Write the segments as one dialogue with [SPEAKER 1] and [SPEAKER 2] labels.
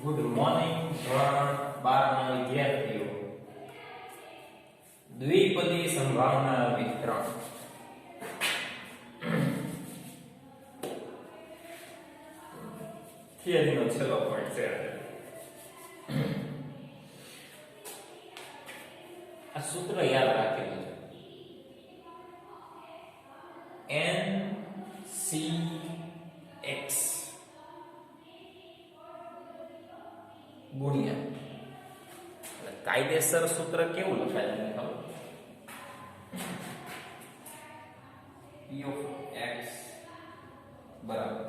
[SPEAKER 1] Good morning ધોરણ 12 ના વિદ્યાર્થીઓ. દ્વિપદી સંભાવના વિતરણ. થિયરીનો છેલ્લો પોઈન્ટ છે. આ સૂત્ર યાદ રાખેલું છે. NCX ગુણ્યા કાયદેસર સૂત્ર કેવું લખાય છે ખબર? P of x બરાબર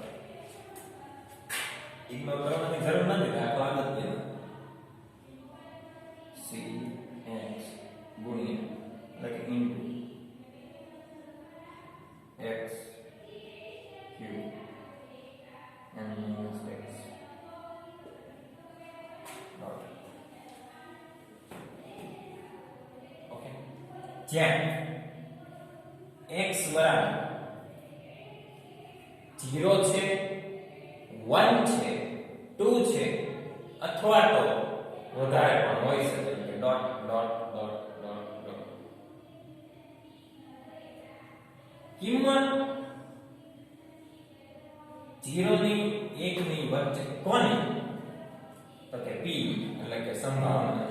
[SPEAKER 1] ઇગ્નોર કરવાની જરૂર નથી, દાખલો આદત છે. CX ગુણ્યા એટલે into x cube n minus x. જ્યાં x બરાબર 0 છે, 1 છે, 2 છે, અથવા તો વધારે પણ હોઈ શકે છે. Dot dot dot dot dot કિંમત 0 ની 1 ની વચ્ચે કોની? તો કે p એટલે કે સંભાવના.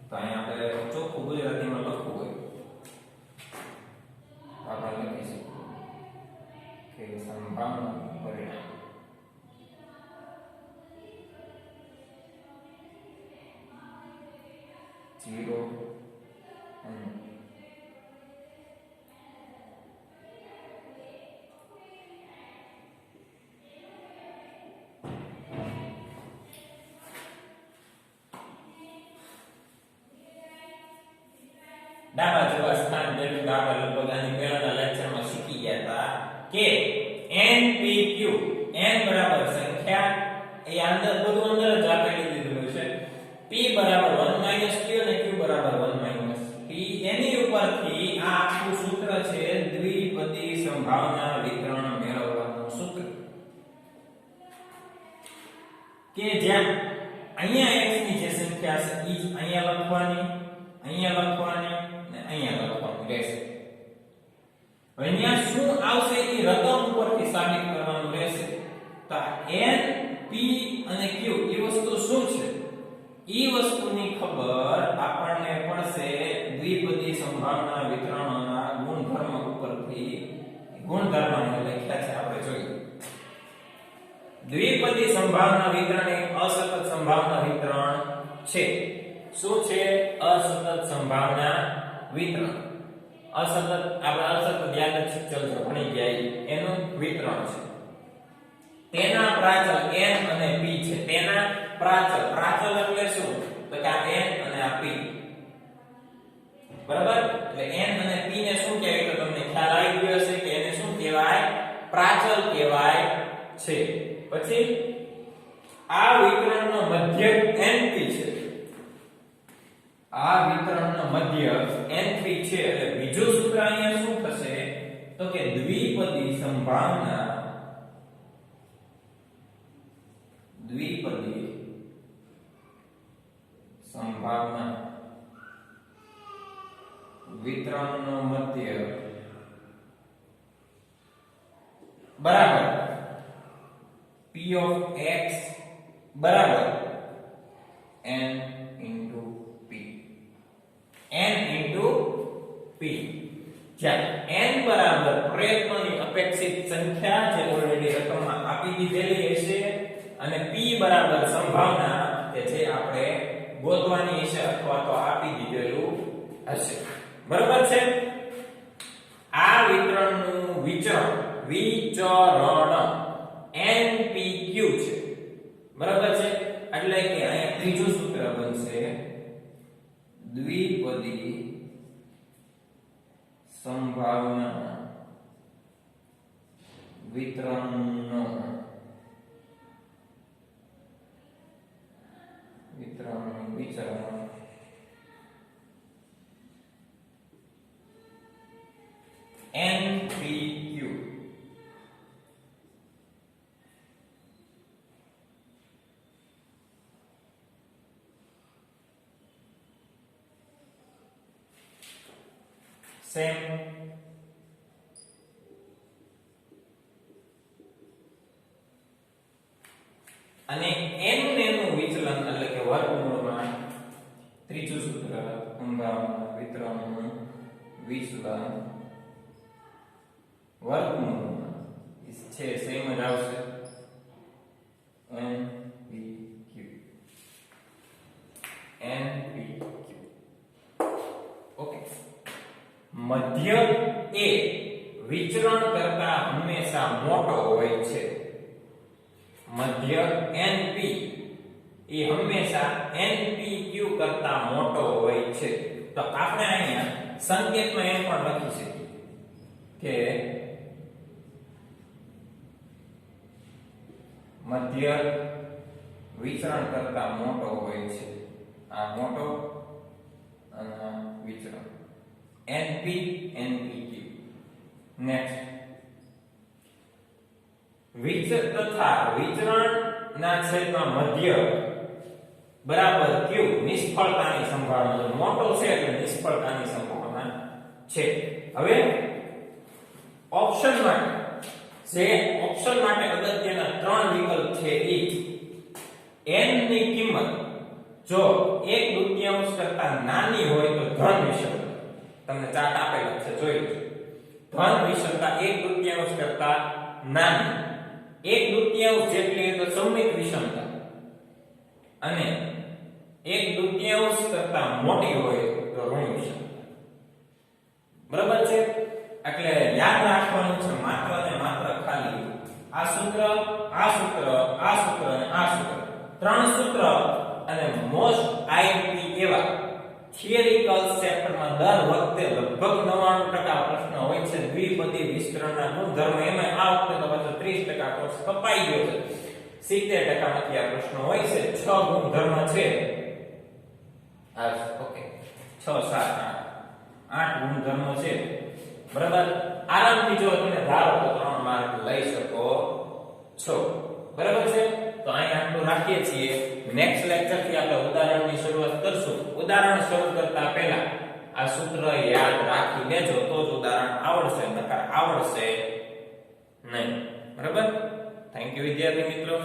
[SPEAKER 1] તો અહીંયા આપણે ચોખ્ખું ગુજરાતીમાં લખવું હોય આપણે લખી શકીએ કે સંભાવના પરિણામ જીરો ડાબા જેવા સ્થાન જેટલું આપણે લગભગ આની પહેલાના લેક્ચરમાં શીખી ગયા હતા કે npq n બરાબર સંખ્યા એ અંદર બધું અંદર જ આપેલી દીધેલું છે. p બરાબર 1 q અને q બરાબર 1 p. એની ઉપરથી આ આખું સૂત્ર છે દ્વિપદી સંભાવના વિતરણ મેળવવાનું સૂત્ર કે જ્યાં અહીંયા x ની જે સંખ્યા છે ઈ અહીંયા લખવાની, અહીંયા લખવાની, અહીંયા લખવાનું રહેશે. હવે અહીંયા શું આવશે એ રકમ ઉપરથી સાબિત કરવાનું રહેશે. તો n p અને q એ વસ્તુ શું છે ઈ વસ્તુની ખબર આપણને પડશે દ્વિપદી સંભાવના વિતરણના ગુણધર્મ ઉપરથી. ગુણધર્મને લખ્યા છે આપણે જોઈએ. દ્વિપદી સંભાવના વિતરણ એક અસતત સંભાવના વિતરણ છે. શું છે? અસતત સંભાવના વિતરણ. અસતત આપણે અસતત યાદચ્છિક ચલ ભણી ગયા એનું વિતરણ છે. તેના પ્રાચલ n અને p છે. તેના પ્રાચલ એટલે શું? તો કે આ n અને આ p. બરાબર? એટલે n અને p ને શું કહેવાય? તો તમને ખ્યાલ આવી ગયો હશે કે એને શું કહેવાય? પ્રાચલ કહેવાય છે. પછી આ વિતરણનો મધ્યક np છે. આ વિતરણનો મધ્યક np છે. એટલે બીજું સૂત્ર અહીંયા શું થશે? તો કે દ્વિપદી સંભાવના વિતરણનો મધ્યક બરાબર p of x બરાબર n into p. n into p. જ્યાં n બરાબર પ્રયત્નોની અપેક્ષિત સંખ્યા જે ઓલરેડી રકમમાં આપી દીધેલી હશે અને p બરાબર સંભાવના કે જે આપણે ગોતવાની હશે અથવા તો આપી દીધેલું હશે. બરાબર છે? આ વિતરણનું વિચરણ npq છે. બરાબર છે? એટલે કે અહીંયા ત્રીજું સૂત્ર બનશે દ્વિપદી સંભાવના વિતરણનો વિચરણ npq સેમ અને n નું વિચલન એટલે કે વર્ગમૂળમાં ત્રીજું સૂત્ર અંગાઓના વિતરણનું વિચલન વર્ગમૂળમાં છે સેમ જ આવશે NPQ ઓકે મધ્ય એ વિચરણ કરતા હંમેશા મોટો હોય છે મધ્ય NP એ હંમેશા NPQ કરતા મોટો હોય છે તો આપણે અહીંયા સંકેતમાં એમ પણ લખી શકીએ કે મધ્ય વિચરણ કરતા મોટો હોય છે આ મોટો અને વિચરણ NP NPQ નેક્સ્ટ વિચરણ ના છેદમાં મધ્ય બરાબર q નિષ્ફળતાની સંભાવના મોટો છે એટલે નિષ્ફળતાની સંભાવના છે હવે ઓપ્શન માટે અગત્યના ત્રણ વિકલ્પ છે n ની કિંમત જો 1/2 કરતા નાની હોય તો ધન વિષમતા તમને ચાર્ટ આપેલો છે જોઈ લો ધન વિષમતા 1/2 કરતા નાની 1/2 જેટલી તો સમમિત વિષમતા અને 1/2 કરતા મોટી હોય તો ઋણ વિષમતા બરાબર છે એટલે યાદ રાખવાનું છે માત્ર ને માત્ર ખાલી આ સૂત્ર આ સૂત્ર આ સૂત્ર અને આ સૂત્ર ત્રણ સૂત્ર અને મોસ્ટ આઈપી એવા થિયરિકલ ચેપ્ટરમાં દર વખતે લગભગ 99% પ્રશ્ન હોય છે દ્વિપદી વિસ્તરણના ગુણધર્મ એમાં આ વખતે તો પાછો 30% કોર્સ કપાઈ ગયો છે 70% માંથી આ પ્રશ્નો હોય છે 6 ગુણધર્મ છે આ ઓકે 6 7 8 ગુણધર્મો છે બરાબર આરામથી જો તમે ધારો તો 3 માર્ક લઈ શકો છો બરાબર છે તો અહીં આટલું રાખીએ છીએ નેક્સ્ટ લેક્ચર થી આપણે ઉદાહરણની શરૂઆત કરશું ઉદાહરણ શરૂ કરતા પહેલા આ સૂત્ર યાદ રાખી લેજો તો જ ઉદાહરણ આવડશે નકર આવડશે નહીં બરાબર થેન્ક યુ વિદ્યાર્થી મિત્રો